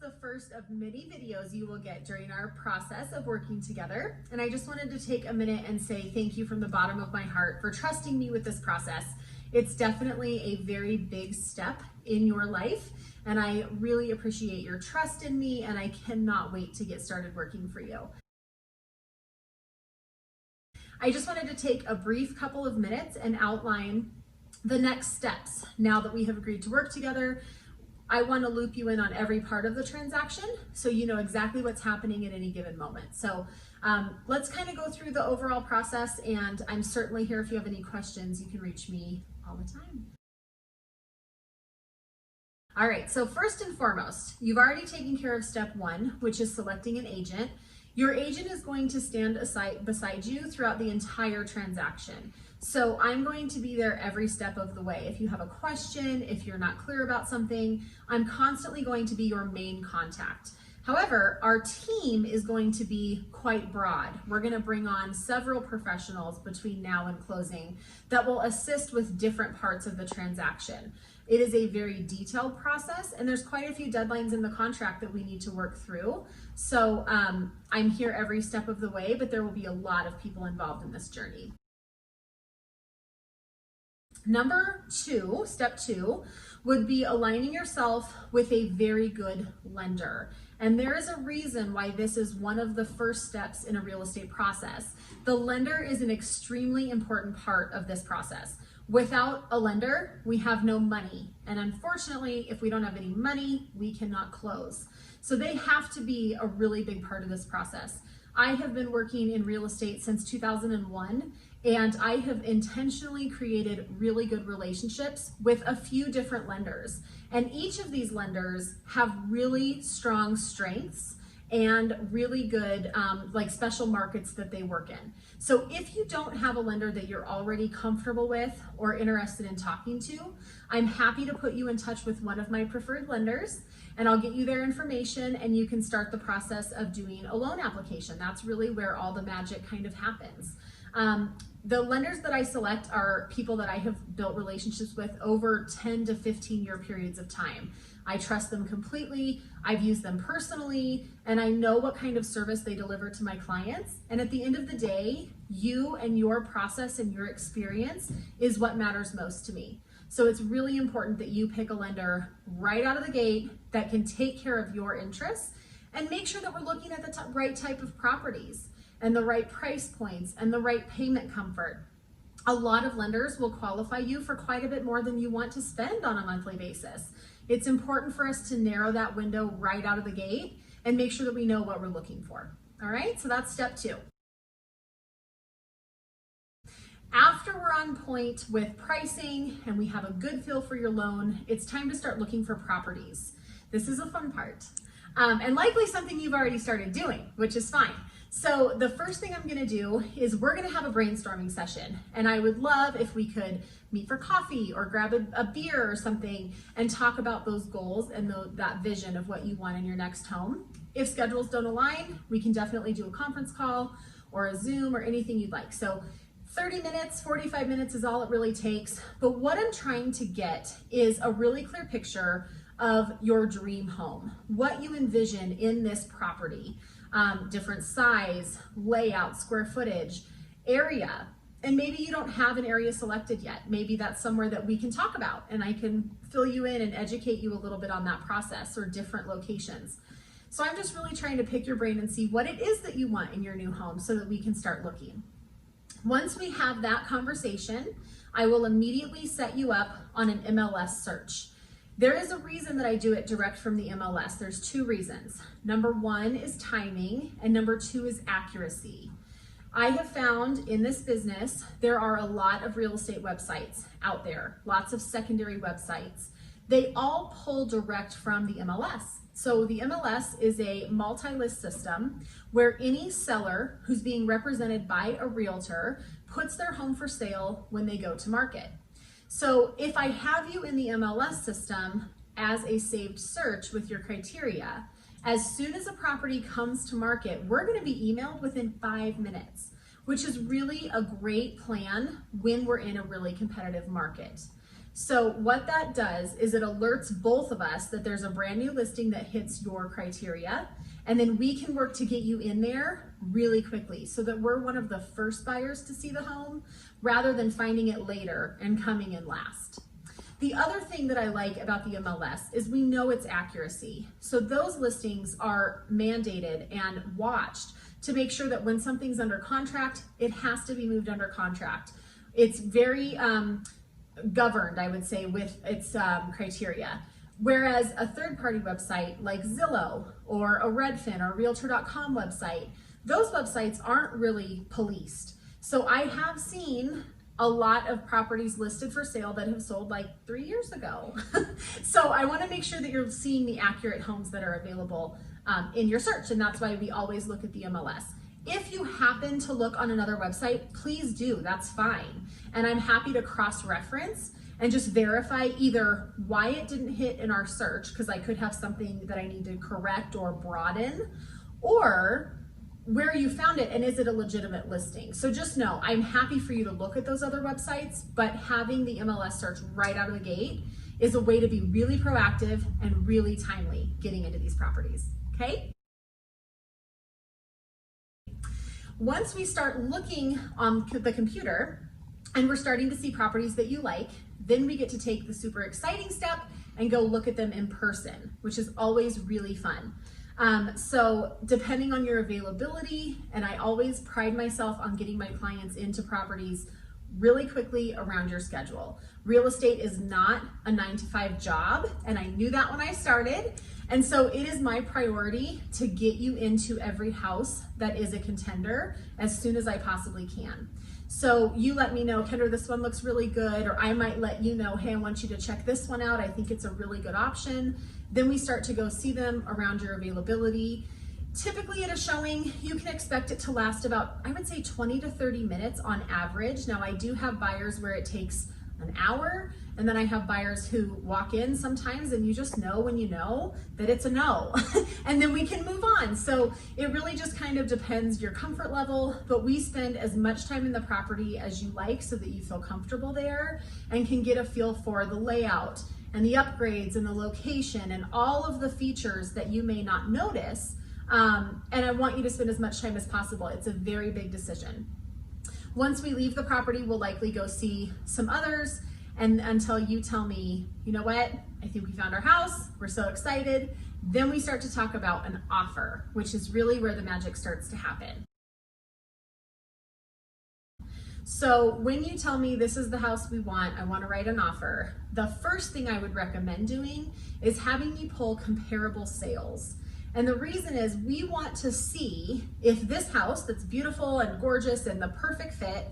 the first of many videos you will get during our process of working together. And I just wanted to take a minute and say thank you from the bottom of my heart for trusting me with this process. It's definitely a very big step in your life, and I really appreciate your trust in me, and I cannot wait to get started working for you. I just wanted to take a brief couple of minutes and outline the next steps. Now that we have agreed to work together, I want to loop you in on every part of the transaction so you know exactly what's happening at any given moment. So let's kind of go through the overall process, and I'm certainly here if you have any questions. You can reach me all the time. All right, so first and foremost, you've already taken care of step one, which is selecting an agent. Your agent is going to stand beside you throughout the entire transaction. So I'm going to be there every step of the way. If you have a question, if you're not clear about something, I'm constantly going to be your main contact. However, our team is going to be quite broad. We're going to bring on several professionals between now and closing that will assist with different parts of the transaction. It is a very detailed process, and there's quite a few deadlines in the contract that we need to work through. So I'm here every step of the way, but there will be a lot of people involved in this journey. Number two, step two, would be aligning yourself with a very good lender. And there is a reason why this is one of the first steps in a real estate process. The lender is an extremely important part of this process. Without a lender, we have no money. And unfortunately, if we don't have any money, we cannot close. So they have to be a really big part of this process. I have been working in real estate since 2001, and I have intentionally created really good relationships with a few different lenders. And each of these lenders have really strong strengths and really good like special markets that they work in. So if you don't have a lender that you're already comfortable with or interested in talking to, I'm happy to put you in touch with one of my preferred lenders, and I'll get you their information and you can start the process of doing a loan application. That's really where all the magic kind of happens. The lenders that I select are people that I have built relationships with over 10 to 15 year periods of time. I trust them completely. I've used them personally, and I know what kind of service they deliver to my clients. And at the end of the day, you and your process and your experience is what matters most to me. So it's really important that you pick a lender right out of the gate that can take care of your interests and make sure that we're looking at the right type of properties and the right price points and the right payment comfort. A lot of lenders will qualify you for quite a bit more than you want to spend on a monthly basis. It's important for us to narrow that window right out of the gate and make sure that we know what we're looking for. All right, so that's step two. After we're on point with pricing and we have a good feel for your loan, it's time to start looking for properties. This is a fun part, and likely something you've already started doing, which is fine. So the first thing I'm gonna do is we're gonna have a brainstorming session, and I would love if we could meet for coffee or grab a beer or something and talk about those goals and that vision of what you want in your next home. If schedules don't align, we can definitely do a conference call or a Zoom or anything you'd like. So 30 minutes, 45 minutes is all it really takes. But what I'm trying to get is a really clear picture of your dream home, what you envision in this property, different size, layout, square footage, area. And maybe you don't have an area selected yet. Maybe that's somewhere that we can talk about and I can fill you in and educate you a little bit on that process or different locations. So I'm just really trying to pick your brain and see what it is that you want in your new home so that we can start looking. Once we have that conversation, I will immediately set you up on an MLS search. There is a reason that I do it direct from the MLS. There's two reasons. Number one is timing, and number two is accuracy. I have found in this business, there are a lot of real estate websites out there, lots of secondary websites. They all pull direct from the MLS. So the MLS is a multi-list system where any seller who's being represented by a realtor puts their home for sale when they go to market. So if I have you in the MLS system as a saved search with your criteria, as soon as a property comes to market, we're going to be emailed within 5 minutes, which is really a great plan when we're in a really competitive market. So what that does is it alerts both of us that there's a brand new listing that hits your criteria, and then we can work to get you in there really quickly so that we're one of the first buyers to see the home rather than finding it later and coming in last. The other thing that I like about the MLS is we know its accuracy. So those listings are mandated and watched to make sure that when something's under contract, it has to be moved under contract. It's very governed, I would say, with its criteria. Whereas a third-party website like Zillow or a Redfin or Realtor.com website, those websites aren't really policed. So I have seen a lot of properties listed for sale that have sold like 3 years ago. So I want to make sure that you're seeing the accurate homes that are available in your search, and that's why we always look at the MLS. If you happen to look on another website, please do, that's fine. And I'm happy to cross-reference and just verify either why it didn't hit in our search, because I could have something that I need to correct or broaden, or where you found it and is it a legitimate listing. So just know, I'm happy for you to look at those other websites, but having the MLS search right out of the gate is a way to be really proactive and really timely getting into these properties, okay? Once we start looking on the computer and we're starting to see properties that you like, then we get to take the super exciting step and go look at them in person, which is always really fun. So depending on your availability, and I always pride myself on getting my clients into properties really quickly around your schedule. Real estate is not a 9-to-5 job, and I knew that when I started. And so it is my priority to get you into every house that is a contender as soon as I possibly can. So you let me know, Kendra, this one looks really good, or I might let you know, hey, I want you to check this one out. I think it's a really good option. Then we start to go see them around your availability. Typically at a showing, you can expect it to last about, I would say 20 to 30 minutes on average. Now I do have buyers where it takes an hour, and then I have buyers who walk in sometimes and you just know when you know that it's a no, and then we can move on. So it really just kind of depends your comfort level, but we spend as much time in the property as you like so that you feel comfortable there and can get a feel for the layout and the upgrades and the location and all of the features that you may not notice. And I want you to spend as much time as possible. It's a very big decision. Once we leave the property, we'll likely go see some others, and until you tell me, you know what, I think we found our house, we're so excited, then we start to talk about an offer, which is really where the magic starts to happen. So when you tell me this is the house we want, I want to write an offer, the first thing I would recommend doing is having me pull comparable sales. And the reason is we want to see if this house that's beautiful and gorgeous and the perfect fit,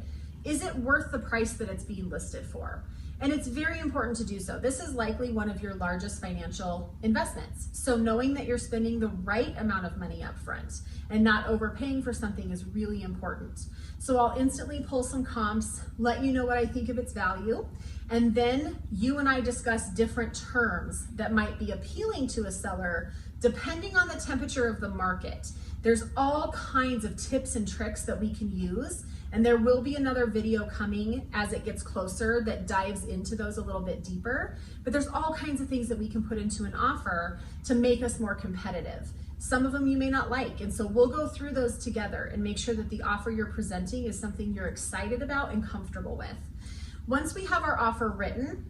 is it worth the price that it's being listed for? And it's very important to do so. This is likely one of your largest financial investments. So knowing that you're spending the right amount of money up front and not overpaying for something is really important. So I'll instantly pull some comps, let you know what I think of its value, and then you and I discuss different terms that might be appealing to a seller depending on the temperature of the market. There's all kinds of tips and tricks that we can use, and there will be another video coming as it gets closer that dives into those a little bit deeper. But there's all kinds of things that we can put into an offer to make us more competitive. Some of them you may not like, and so we'll go through those together and make sure that the offer you're presenting is something you're excited about and comfortable with. Once we have our offer written,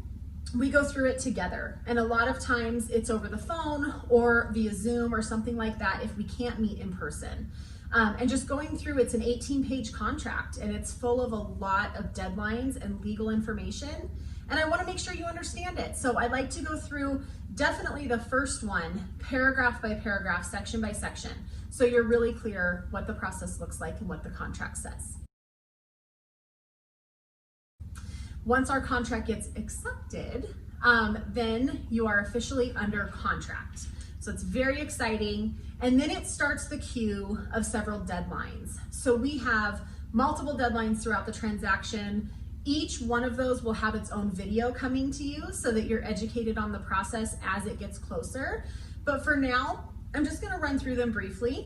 we go through it together, and a lot of times it's over the phone or via Zoom or something like that if we can't meet in person. And just going through, it's an 18-page contract, and it's full of a lot of deadlines and legal information, and I want to make sure you understand it. So I like to go through definitely the first one, paragraph by paragraph, section by section, so you're really clear what the process looks like and what the contract says. Once our contract gets accepted, then you are officially under contract. So it's very exciting. And then it starts the queue of several deadlines. So we have multiple deadlines throughout the transaction. Each one of those will have its own video coming to you so that you're educated on the process as it gets closer. But for now, I'm just gonna run through them briefly.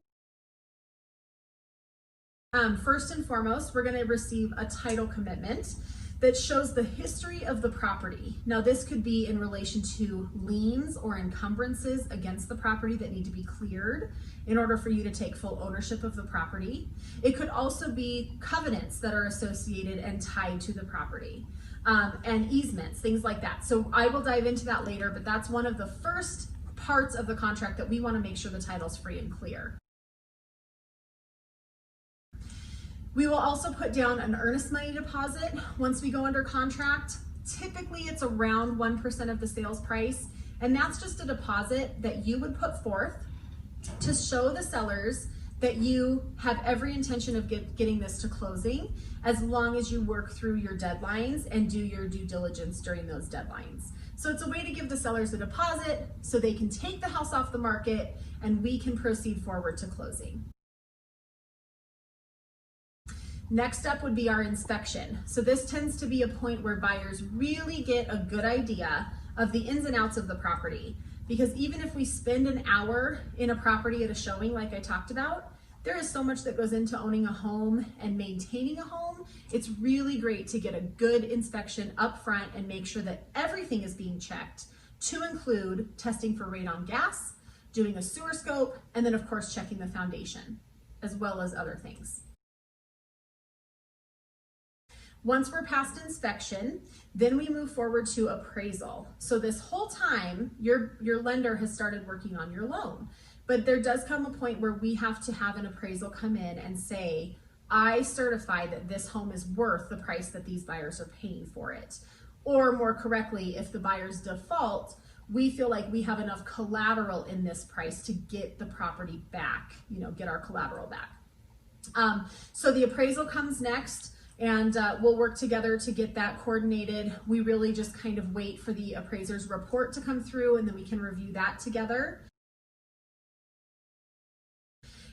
First and foremost, we're gonna receive a title commitment. that shows the history of the property. Now this could be in relation to liens or encumbrances against the property that need to be cleared in order for you to take full ownership of the property. It could also be covenants that are associated and tied to the property, and easements, things like that. So I will dive into that later, but that's one of the first parts of the contract that we want to make sure the title's free and clear. We will also put down an earnest money deposit once we go under contract. Typically it's around 1% of the sales price, and that's just a deposit that you would put forth to show the sellers that you have every intention of getting this to closing, as long as you work through your deadlines and do your due diligence during those deadlines. So it's a way to give the sellers a deposit so they can take the house off the market and we can proceed forward to closing. Next up would be our inspection. So this tends to be a point where buyers really get a good idea of the ins and outs of the property. Because even if we spend an hour in a property at a showing like I talked about, there is so much that goes into owning a home and maintaining a home. It's really great to get a good inspection up front and make sure that everything is being checked, to include testing for radon gas, doing a sewer scope, and then of course checking the foundation, as well as other things. Once we're past inspection, then we move forward to appraisal. So this whole time, your lender has started working on your loan, but there does come a point where we have to have an appraisal come in and say, I certify that this home is worth the price that these buyers are paying for it. Or more correctly, if the buyers default, we feel like we have enough collateral in this price to get the property back, get our collateral back. So the appraisal comes next. And we'll work together to get that coordinated. We really just kind of wait for the appraiser's report to come through, and then we can review that together.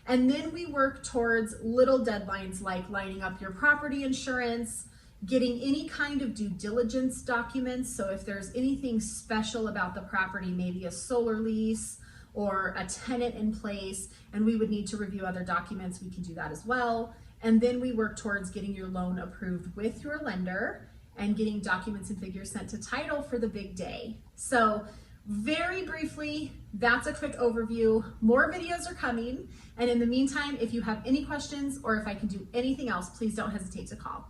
And then we work towards little deadlines like lining up your property insurance, getting any kind of due diligence documents. So if there's anything special about the property, maybe a solar lease or a tenant in place, and we would need to review other documents, we can do that as well. And then we work towards getting your loan approved with your lender and getting documents and figures sent to title for the big day. So very briefly, that's a quick overview. More videos are coming. And in the meantime, if you have any questions or if I can do anything else, please don't hesitate to call.